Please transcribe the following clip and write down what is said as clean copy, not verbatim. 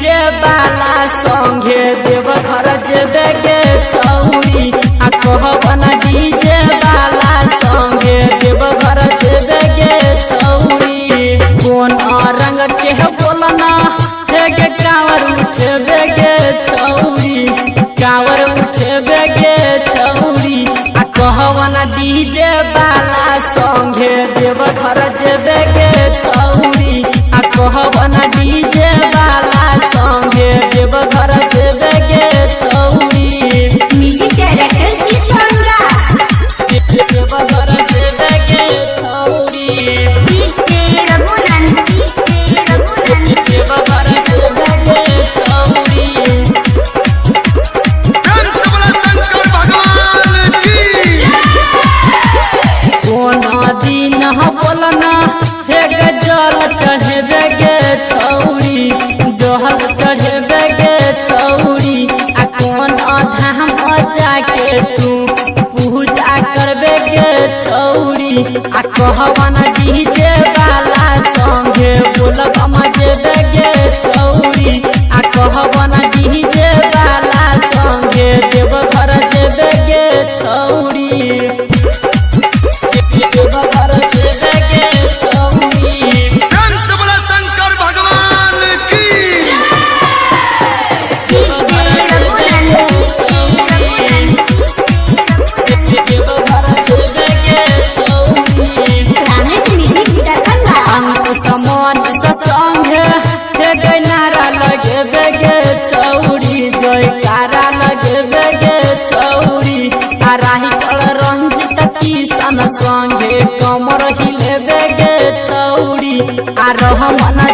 DJ वाला संगे देव घर जेबे गे छौरी आ कहबना डीजे वाला संगे देव घर जेबे गे छौरी कोन रंग के बोलना हे गे कांवर उठेबे गे छौरी कांवर उठेबे गे छौरी आ कहबना डीजे वाला संगे देव घर जेबे गे छौरी आ कहबना डीजे वाला संगे देव घर जेबे गे छौरी म्यूजिक डायरेक्टर किशन राज देव घर जेबे गे छौरी डीजे रघुनंद देव घर जेबे गे छौरी शंकर भगवान की कोन दिन बोलना हे गे जल चढ़ेबे गे छौरी जहल चढ़ेबे गे छौरी आ कोन धाम जाके तू पूजा करबे गे छौरी आ कहबना डीजे वाला संगे बोलब जेबे गे छौरी आ कहबना डीजे वाला संगे देव घर जेबे गे छौरी देव घर जेबे गे छौरी शंकर भगवान की डीजे रघुनंद देव घर जेबे गे छौरी प्लानेट म्यूजिक दरभंगा अंत समान संगे हे गे नारा लगेबे गे छौरी जयकारा लगेबे गे छौरी आ राही कल रंजित किशन संगे कमर हिलेबे गे छौरी आ रहमन